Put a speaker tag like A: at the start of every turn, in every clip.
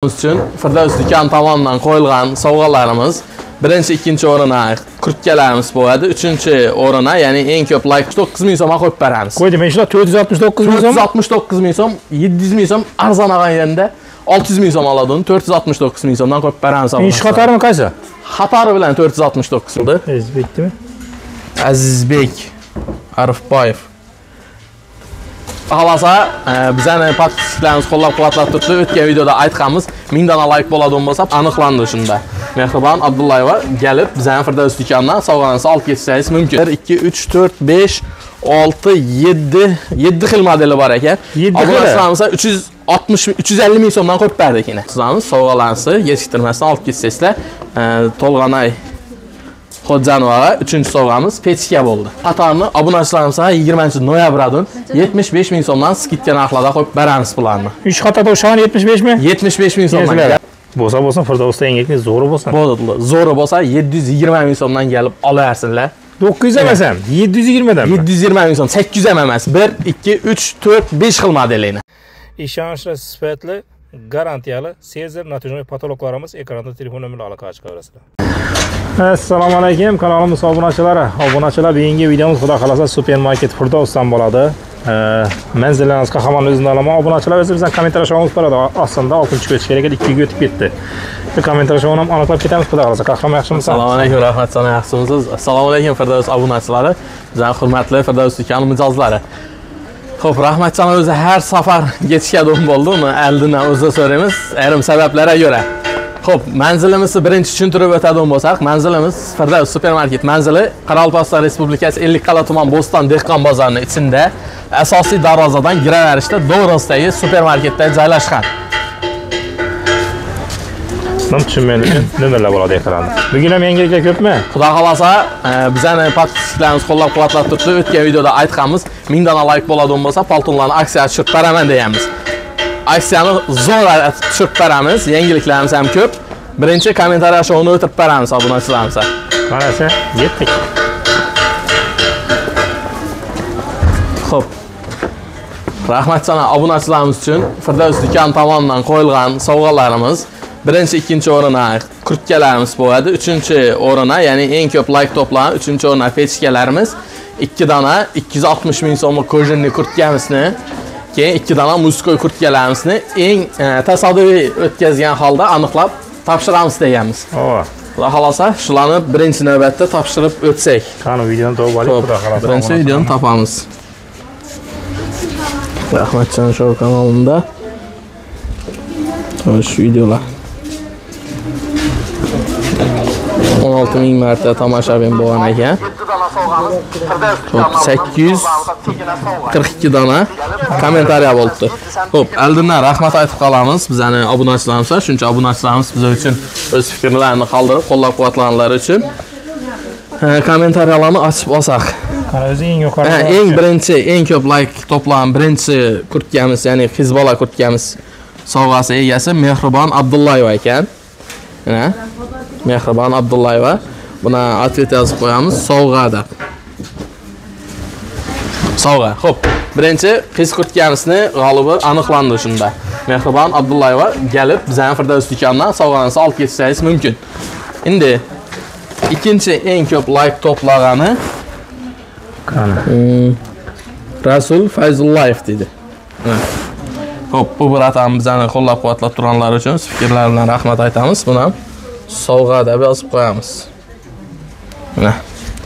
A: Üçün Firdevs Dükan tomonidan qo'yilgan sovg'alarimiz birinchi, ikkinchi o'ringa kurtkalarimiz bo'ladi. Uchinchi o'ringa, ya'ni eng ko'p like 9 ming so'mga qo'yib beramiz.
B: Qo'ydim, men shular 469 ming so'm.
A: 469 ming so'm, 700 ming so'm arzon olganda 600 ming so'm oladi. 469 ming so'mdan qo'yib beramiz.
B: Ish qatorimi qaysi?
A: Qatori bilan 469 so'mdi.
B: Azizbekmi?
A: Azizbek Arifboyev. Xolasa, bizani podpischilarimiz qo'llab-quvvatlab turibdi. O'tgan videoda aytganmiz, 1000 dona like bo'ladigan bo'lsa, aniqlandi shunda. Mehribon Abdullayeva kelib, bizani Firdevs Dukandan sovg'angizni olib ketsangiz mumkin. 1 2 3 4 5 6 7 xil modeli bor ekan. Obunachilarimiz 350 ming so'mdan qo'yib berdik yine. Sizlarimiz sovg'alarni kechiktirmasdan olib ketsangizlar, To'lg'anay Xo'janovaga 3-sovg'amiz pechka bo'ldi. Qatorni obunachilarimizga 20-noyabrdan 75 ming so'mdan skidka narxlarda qo'yib beramiz bularni.
B: 3 qatorda o'shan 75 mi?
A: 75 ming so'mdan.
B: Bo'lsa Firdevsda engakli zo'ri bo'lsin.
A: Bo'ladi. Zo'ri bo'lsa 720 ming so'mdan kelib olaversinlar.
B: 900 emasam, 720 dan.
A: 720 ming so'm, 800 ham emas. 1 2 3 4 5 xil modelini.
B: Ishonchli, sifatli, garantiyali Cezar natijali patologlarimiz ekranda telefon nomerlari aloqaga chiqaverasizlar. Assalomu alaykum, kanalimiz obunachilari. Obunachilar, bugungi videomiz xudo xolasa supermarket Firdevsdan bo'ladi. Manzillaringiz qahramon o'zidan olaman. Obunachilar esa bizdan kommentariy shog'imiz beradi. Aslida 6-ko'ch kerak edi, 2 ga o'tib ketdi. Bu kommentariy shog'ini ham aniqlab ketamiz xudo xolasa. Qahramon yaxshimisiz?
A: Assalomu alaykum, rahmat sana yaxshimisiz? Assalomu alaykum Firdevs obunachilari. Bizning hurmatli Firdevs Dukan mijozlari. Xo'p, rahmat sana o'zi har safar ketishadigan bo'ldi. Uni oldindan o'zi so'raymiz, ayrim sabablarga ko'ra. Xo'p, manzilimizni birinchi tushuntirib o'tadigan bo'lsak, manzilimiz Firdevs supermarket manzili Qoraqalpog'iston Respublikasi Ellikqal'a tuman Bo'ston dehqon bozorining ichida asosiy darvozadan kiraverishda to'g'risidagi supermarketda joylashgan.
B: Nima tushunmayman, nimalar bo'ladi ekranda? Bugun ham yangiliklar ko'pmi?
A: Xudo xolasa, bizani podpischilarimiz qo'llab-quvvatlab turibdi. O'tgan videoda aytganmiz, 1000 dona like bo'ladigan bo'lsa, paltonlarni aksiyaga tushirib beraman deyamiz. Aksiyani zo'r tushirib beramiz, yangiliklarimiz ham ko'p. Birinchi kommentariy shovini o'tirib beramiz obunachilarimizga.
B: Mana yetdik.
A: Xo'p. Rahmat sana obunachilarimiz uchun Firdevs Dukan tomonidan qo'yilgan sovg'alarimiz birinchi, ikkinchi o'ringa kurtkalarimiz bo'ladi. Uchinchi o'ringa, ya'ni eng ko'p like to'plagan uchinchi o'ringa pechkalarimiz 2 dona 260 ming so'mlik ko'jinli kurtkamizni, keyin 2 dona muzko'y kurtkalarimizni eng tasodifiy o'tkazgan holda aniqlab topshiramiz deganmiz. Xudo xolasa, shularni birinchi navbatda topshirib o'tsak.
B: Qani videoni topib oling, xudo xolasa.
A: Birinchi videoni topamiz. Rahmatjon show kanalida shu videolar 16 ming marta tomoshabin bo'lgan ekan. 842 dona kommentariya bo'ldi. Xo'p, oldindan rahmat aytib qolamiz bizani obunachilarimizga, shuncha obunachilarimiz biz uchun o'z fikrlarini qoldirib, qo'llab-quvvatlaganlari uchun kommentariyalarni ochib olsak.
B: Qani o'zi eng yuqori.
A: Eng birinchi, eng ko'p like to'plagan birinchi kurtkamiz, ya'ni Hizbola kurtkamiz sovg'asi egasi Mehribon Abdullayeva ekan. Mana Mehribon Abdullayeva. Buna atvet yozib qo'yamiz, sovg'a deb. Sovg'a. Xo'p, birinchi qiz kurtkamizni g'olibi aniqlandi shunda. Mehribon Abdullayeva kelib, bizning Firdevs Dukandan sovg'angizni olib ketsangiz mumkin. Endi ikkinchi eng ko'p like to'plagani Rasul Fayzullayev dedi. Xo'p, bu birotam bizani qo'llab-quvvatlab turganlar uchun fikrlari bilan rahmat aytamiz. Buni sovg'a deb yozib qo'yamiz. Mana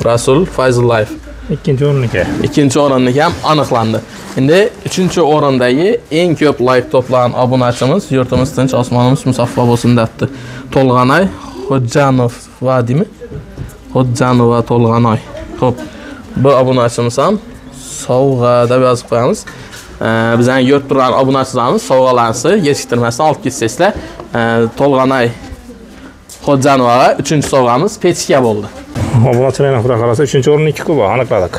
A: Rasul Fayzullayev
B: ikkinchi o'rinniki.
A: Ikkinchi o'rinniki ham aniqlandi. Endi 3-o'rindagi eng ko'p like to'plagan obunachimiz yurtimiz tinch, osmonimiz musaffo bo'lsin debdi. To'lg'anay Xo'janov Vadimi? Xo'janova To'lg'anoy. Xo'p, bu obunachimiz ham sovg'a deb yozib qo'yamiz. Bizning yurt turgan obunachilarimiz sovg'alarni kechiktirmasdan olib ketsangizlar, To'lg'anay Xo'janovaga 3-sovg'amiz pechka bo'ldi.
B: Obunachilarning xudo xolasa 3-o'rinniki ku aniqladik.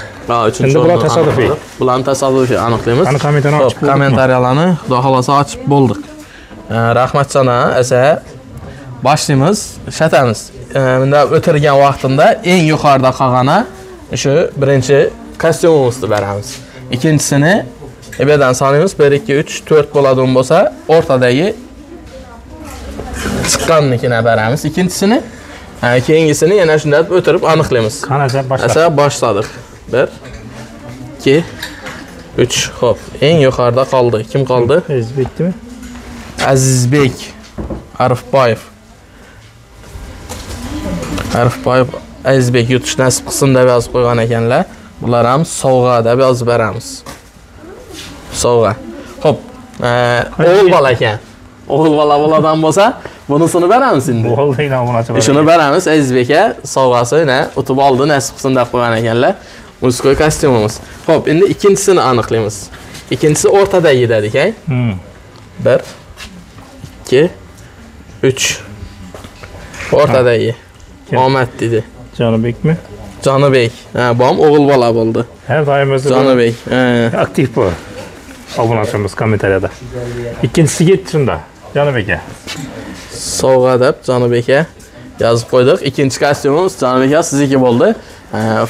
B: Endi bular tasodifiy.
A: Bularni tasodifiy aniqlaymiz.
B: Qani kommentariy ochib bo'ldik.
A: Kommentariyalarni xudo xolasa ochib bo'ldik. Rahmat sana esa boshlaymiz, shatamiz. Bunda o'tirgan vaqtimda eng yuqorida qolgani shu birinchi kostyumimizni beramiz. Ikkinchisini ebedan sonimiz 1 2 3 4 bo'ladigan bo'lsa, o'rtadagi chiqqannikini beramiz. Ikkinchisini, keyingisini yana shunday o'tirib aniqlaymiz.
B: Qanaqa
A: başladik? Mesela başladık. 1 2 3 hop. En yukarıda kaldı. Kim kaldı?
B: Azizbek mi?
A: Azizbek Arifbayev. Arifbayev Azizbek yutish nasib qilsin deb yozib qo'ygan ekanlar. Bular ham sovg'a deb yozib beramiz. Sovg'a. Hop. O'g'il bola ekan. O'g'il bola bo'ladan bo'lsa, bunisini beramiz endi.
B: Bo'ldi, obunachilar.
A: Shuni beramiz Azizbekka sovg'asini utib oldi, nasib qilsin deb qo'ygan ekanlar. Muskoy kostyumimiz. Hop, endi ikkinchisini aniqlaymiz. Ikkinchisi o'rtadagi dedik, ay? 1 2 3 o'rtadagi. Omad dedi.
B: Jonibekmi?
A: Jonibek. Ha, bu ham o'g'il bola bo'ldi.
B: Har doimimiz
A: Jonibek.
B: Aktiv bo'l. Obunachimiz kommentariyada. Ikkinchisiga shunda. Jonibekka.
A: Sovg'a deb Jonibekka yozib qo'ydik. Ikkinchi kostyumimiz Jonibekka sizniki bo'ldi.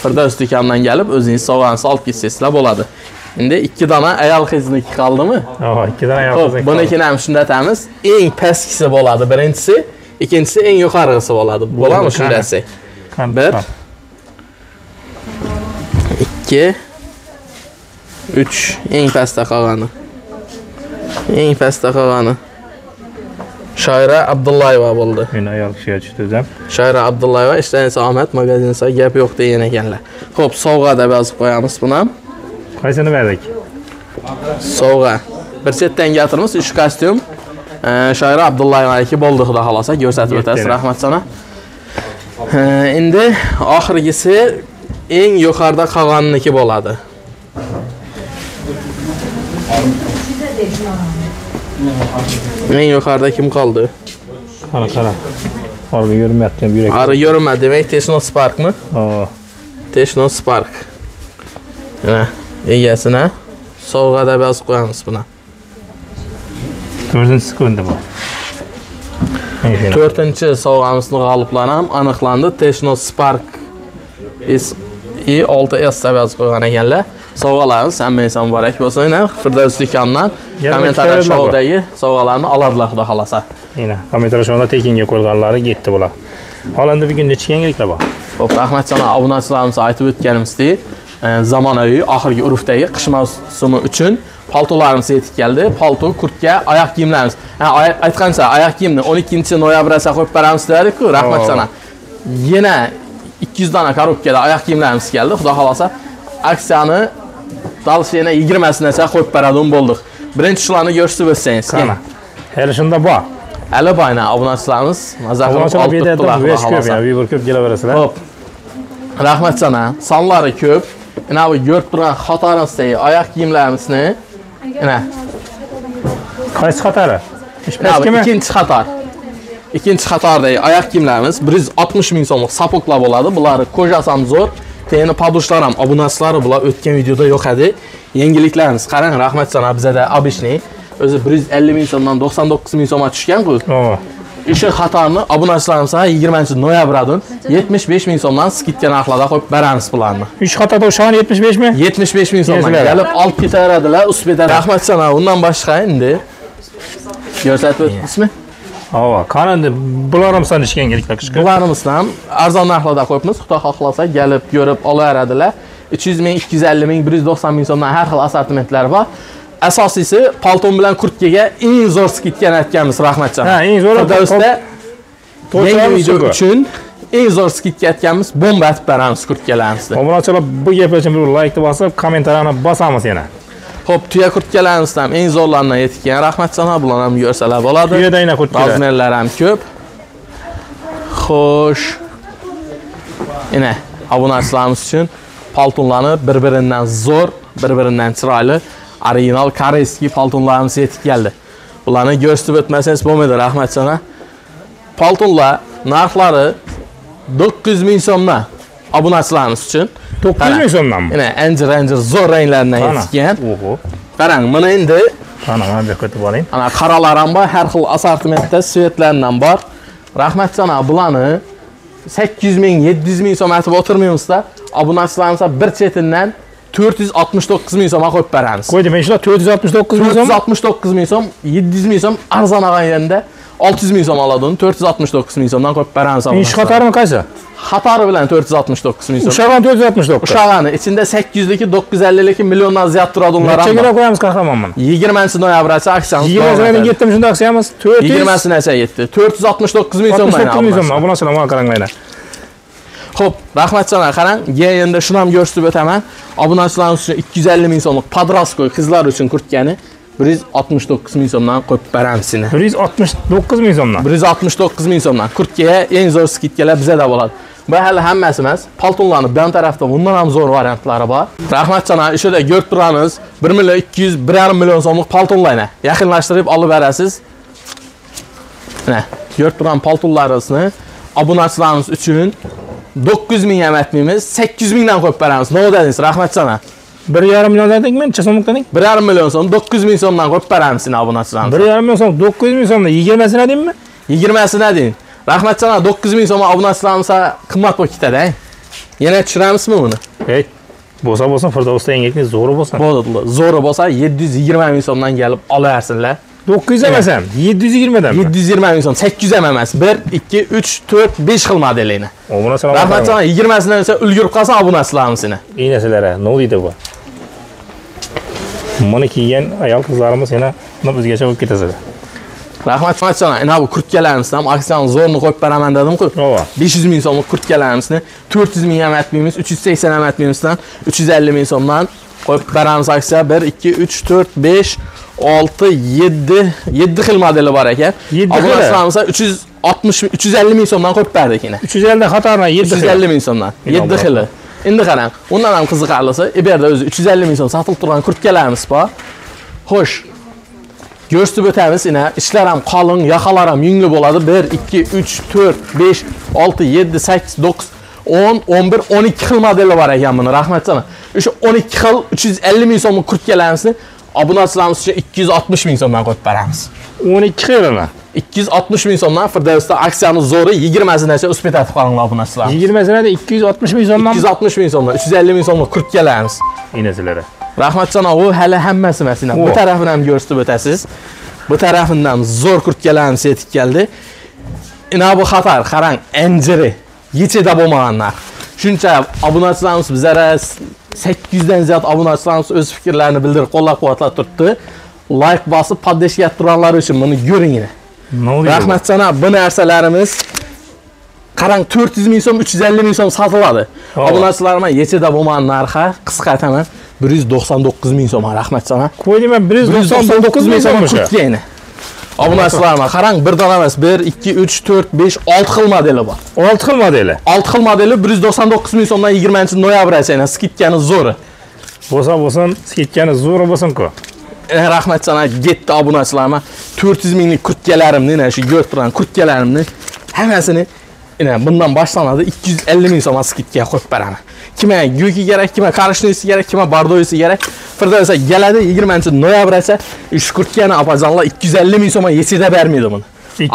A: Firdaus do'kondan kelib o'zingiz sovg'ani olib ketsangizlar bo'ladi. Endi 2 dona ayol qizniki qoldimi?
B: Ha, 2 dona ayol qizniki.
A: Bunikini ham shunda aytamiz. Eng pastkisi bo'ladi birinchisi, ikkinchisi eng yuqorisi bo'ladi. Bo'ladimi shunday desak? 1 2 3 eng pastda qolgani. Eng pastda qolgani. Shoira Abdullayeva bo'ldi.
B: Men ayol kishiga tushdim.
A: Shoira Abdullayeva ishdan salomat magazinsa gap yo'q degan ekanlar. Xo'p, sovg'a deb yozib qo'yamiz buni ham.
B: Qaysini berdik?
A: Sovg'a. Bir chetdan gatirmiz, 3 kostyum. Shoira Abdullayevaniki bo'ldi, xudo xolosa, ko'rsatib o'tasiz. Rahmat sana. Endi oxirgisi eng yuqorida qolganniki bo'ladi. Eng yuqorida kim qoldi?
B: Qara. Orga yurmayapti, yurak.
A: Ari yurmadi, demak Techno Sparkmi?
B: Ha.
A: Techno Spark. Mana egasini sovg'a deb yozib qo'yamiz buni.
B: 4-sekunda bu.
A: 4-sovg'amizning g'oliblari ham aniqlandi. Techno Spark i6s deb yozib qo'ygan ekanlar. Sovg'alarimiz hamma muborak bo'lsin. Firdaus do'konidan kommentariy showdagi sovg'alarni oladilar, xudo xolasa.
B: Mana kommentariy showda tekinga qo'yganlari yetdi bular. Holanda bugun necha yangiliklar bor?
A: Xo'p, rahmat sana obunachilarimiz aytib o'tganimizdek, zamonaviy oxirgi urfdagi qish mavsumi uchun paltolarimiz yetib keldi. Palto, kurtka, oyoq kiyimlarimiz. Aytgancha, oyoq kiyimni 12-noyabrgacha qo'yib beramiz dedik-ku. Rahmat sana. Yana 200 dona korobkada oyoq kiyimlarimiz keldi. Xudo xolasa aksiyani dalış yana 20-gacha qo'yib beradigan bo'ldik. Birinchi shularni ko'rsatib o'tsangiz.
B: Qana. Hali shunda bor.
A: Hali bayna obunachilarimiz nazarda olib
B: turibdilar. Vibur ko'p kelaverasizlar.
A: Xo'p. Rahmat sana. Sonlari ko'p. Mana bu ko'rib turgan xatorimizda oyoq kiyimlarimizni mana
B: qaysi xatori?
A: Ikkinchi xator. Ikkinchi xatordagi oyoq kiyimlarimiz 160 ming so'mlik sapoklar bo'ladi. Bular kojasi ham zo'r. Teni padushlar ham obunachilari bular o'tgan videoda yo'q edi. Yangiliklarimiz qarang, rahmat sana bizada obishni o'zi 150 ming so'mdan 99 ming so'mga tushgan-ku. Ishi xatorni obunachilarimiz 20-noyabrdan 75 ming so'mdan skidga narxlarda qo'yib beramiz bularni.
B: 3 xatorda o'shagan 75 mi?
A: 75 ming so'mdan kelib olib ketaveradilar, usbeda. Rahmat sana. Undan boshqa endi ko'rsatib o'tdingizmi?
B: Ha, qani endi bular ham san ishga yangiliklar qishki.
A: Bularimizni ham arzon narxlarda qo'yibmiz. Xudo xohlasa kelib ko'rib olaveradilar. 300 ming, 250 ming, 190 ming so'mdan har xil assortimentlar bor. Asosiysi palton bilan kurtkaga eng zo'r skidkani aytganmiz, rahmatjon.
B: Ha, eng zo'r
A: Firdausda yangi video uchun eng zo'r skidka aytganmiz, bomba atib beramiz kurtkalarimizni.
B: Obunachilar bu gap uchun bir like deb bosib, kommentariyani bosamiz yana.
A: Xo'p, tuya kurtkalarimiz ham eng zo'rlaridan yetgan, rahmatjon, bularni ham ko'rsalar bo'ladi.
B: Tuyadayna kurtkalar.
A: Razmerlar ham ko'p. Xo'sh. Mana obunachilarimiz uchun paltonlarni bir-biridan zo'r, bir-biridan chiroyli original koreyskiy paltonlarimiz yetib keldi. Bularni ko'rsatib o'tmasangiz bo'lmaydi, rahmat sana. Paltonlar narxlari 900 ming so'mdan obunachilarimiz uchun.
B: 900 ming so'mdanmi?
A: Mana anjir zo'r ranglardan yetgan.
B: Oho.
A: Qarang, mana endi
B: mana bu ko'tib oling.
A: Ana qaralar ham bor, har xil assortimentda svetlardan bor. Rahmat sana, bularni 800 ming, 700 ming so'm aytib o'tirmaymiz-da. Obunachilarimiz bir chetidan 469 ming so'mga qo'yib beramiz.
B: Qo'ydim, men shular 469 ming so'm.
A: 469 ming so'm, 700 ming so'm arzon olganda 600 ming so'm oladigan 469 ming so'mdan qo'yib beramiz.
B: İnş xatarimi qaysi?
A: Xatari bilan 469 ming so'm.
B: Uşağın 469.
A: Uşağını içinde 800'leki 950'leki milyondan ziyad turadılar
B: Neçe güne koyamiz kahramanman?
A: 20 noyabrgacha aksiyamiz.
B: 20'sinden gittim şunda aksiyamiz.
A: 20'sine yetdi. 469 ming so'm.
B: 69 ming so'm. Obunachilar qaranglar.
A: Xo'p, rahmatjon, qarang. Endi shuni ham ko'rsatib o'taman. Obunachilarimiz uchun 250 ming so'mlik podraskoy qizlar uchun kurtkani 169 ming so'mdan qo'yib beramiz seni.
B: 169 ming so'mdan.
A: 169 ming so'mdan. Kurtkaga eng zo'r skidkalar bizda bo'ladi. Bu hali hammasi emas. Paltonlarni bu tarafda bundan ham zo'r variantlari bor. Rahmatjon, ishida ko'rib turamiz. 1 million 200, 1,5 million so'mlik paltonlarni yaqinlashtirib olib berasiz. Mana, ko'rib turgan paltonlarimizni obunachilarimiz uchun 900 ming ham aytmaymiz, 800 mingdan qo'yib beramiz. Nima dedingiz, rahmatjon?
B: 1,5 million dedingmi? Necha so'mlik deding?
A: 1,5 million so'm, 900 ming so'mdan qo'yib beramiz seni obunachilarimiz.
B: 1,5 million so'm, 900 ming so'mdan 20'sini deyimmi?
A: 20'sini deyin. Rahmatjon, 900 ming so'm obunachilarimizga qimmat bo'lib ketadi. Yana tushiramizmi buni?
B: Hey, bo'lsa Firdavsda engakning zo'ri bo'lsin.
A: Bo'ladi. Zo'ri bo'lsa 720 ming so'mdan kelib olaversinlar.
B: 900 emas ham, 720 dan.
A: 720 ming so'm, 800 ham emas. 1, 2, 3, 4, 5 xil modelini.
B: Obunachilar.
A: Rahmatjon, 20'sidan esa ulgurib qolsa obunachilarimiz seni.
B: Enasilari, nima deydi bu? Mana kiygan ayol qizlarimiz yana o'zgacha bo'lib ketadi.
A: Rahmatjon, ana bu kurtkalarimizni ham aksiyani zo'rni qo'yib beraman dedim-ku. 500 ming so'mlik kurtkalarimizni 400 ming ham aytmaymiz, 380 ham aytmaymizdan 350 ming so'mdan qo'yib beramiz aksiya. 1, 2, 3, 4, 5, 6, 7 xil modeli bor ekan. Obunachilarimiz 350 ming so'mdan qo'yib berdik yana. 350 dan xatarmi? 750 ming so'mdan. 7 xili. Endi qarang, undan ham qiziqarlisi, bu yerda o'zi 350 ming so'm sotilib turgan kurtkalarimiz bor. Xo'sh, ko'rsatib o'tamiz, ishlar ham qalin, yoqalar ham yungli bo'ladi. 1, 2, 3, 4, 5, 6, 7, 8, 9, 10, 11, 12 xil modeli bor ekan buni. Rahmatjon. O'sha 12 xil 350 ming so'mlik kurtkalarimizni obunachilarimiz uchun 260 ming so'mdan qo'yib beramiz. 12 xilmi? 260 ming so'mdan Firdavsda aksiyamiz zo'ri 20'sinacha uspetati qolinglar obunachilar.
B: 20'sida 260 ming so'mdan.
A: 260 ming so'mdan 350 ming so'mlik kurtkalarimiz. Enasilari. Rahmatjon, u hali hammasi emas. Bu tarafini ham ko'rsatib o'tasiz. Bu tarafidan zo'r kurtkalarimiz yetib keldi. Bu xatar, qarang, enjiri yechida bo'lmaganlar. Shuncha obunachilarimiz bizlara 800 dan ziyod obunachilarimiz o'z fikrlarini bildirib qo'llab-quvvatlab turibdi. Like bosib, poddeshga turanlar uchun buni ko'ring. Rahmatjon, bu narsalarimiz qarang 400 ming so'm, 350 ming so'm sotiladi. Obunachilarim yechida bo'lmagan narxi qisqa aytaman 199 ming so'm. Rahmatjon. Qo'ydimmi 199 ming so'm kurtkani. Obunachilarim qarang, bir dona emas, 1, 2, 3, 4, 5, 6 xil modeli bor. 6 xil modeli. 6 xil modeli 199 ming so'mdan 20-noyabrgacha skidkani zo'ri.
B: Bo'lsa, skidkani zo'ri bo'lsin-ku.
A: Rahmatjon, getdi obunachilarim 400 minglik kurtkalarimni, shu ko'rib turgan kurtkalarimni hammasini bundan boshlanadi 250 ming so'm skidga qo'yib beraman. Kimga go'ki kerak, kimga qarishnoyisi kerak, kimga bardoyisi kerak. Firdavsda keladi 20-noyabrgacha shu kurtkani opajonlar 250 ming so'm yechida bermaydi buni.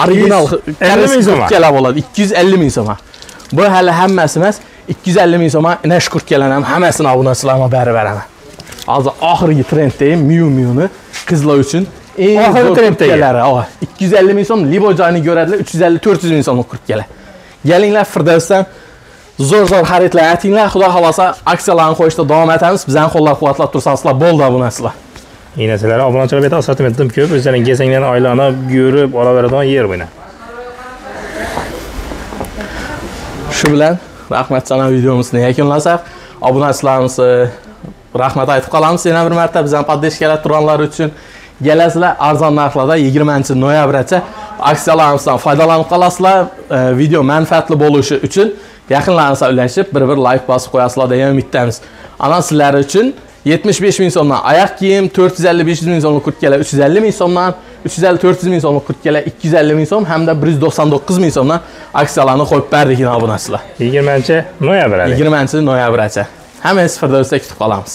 A: Original 50 ming so'm kurtkalar bo'ladi, 250 ming so'm. Bu hali hammasi emas, 250 ming so'm shu kurtkalarni ham hammasini obunachilarga berib beraman. Hozir oxirgi trenddayim, Miu-Miu'ni qizlar uchun eng oxirgi trendlari. 250 ming so'm libo joyini ko'radilar, 350-400 ming so'mlik kurtkalar. Kelinglar Firdavsdan zo'r xaridlar aytinglar. Xudo xolasa aksiyalarni qo'yishda davom etamiz. Bizani qo'llab-quvvatlab tursangizlar bo'ldi obunachilar. Enasilari obunachilar beta assortimentim ko'p, o'zlaring kesanglarni oylarni yurib olaveradigan yer bu. Shu bilan rahmatjon videomizni yakunlasak, obunachilarimiz rahmat aytib qolamiz. Yana bir marta bizani poddeshkalar turanlar uchun kelasizlar arzon narxlarda 20-noyabrgacha aksiyalarimizdan foydalanib qolasizlar. Video manfaatli bo'lishi uchun yaqinlaringizga ulashib, bir like bosib qo'yasizlar degan umiddamiz. Ana sizlar uchun 75 ming so'mdan oyoq kiyim, 450-500 ming so'mlik kurtkalar 350 ming so'mdan, 350-400 ming so'mlik kurtkalar 250 ming so'm hamda 199 ming so'mdan aksiyalarni qo'yib berdik obunachilar. 20-noyabrgacha. Hammangiz Firdavsda kutib qolamiz.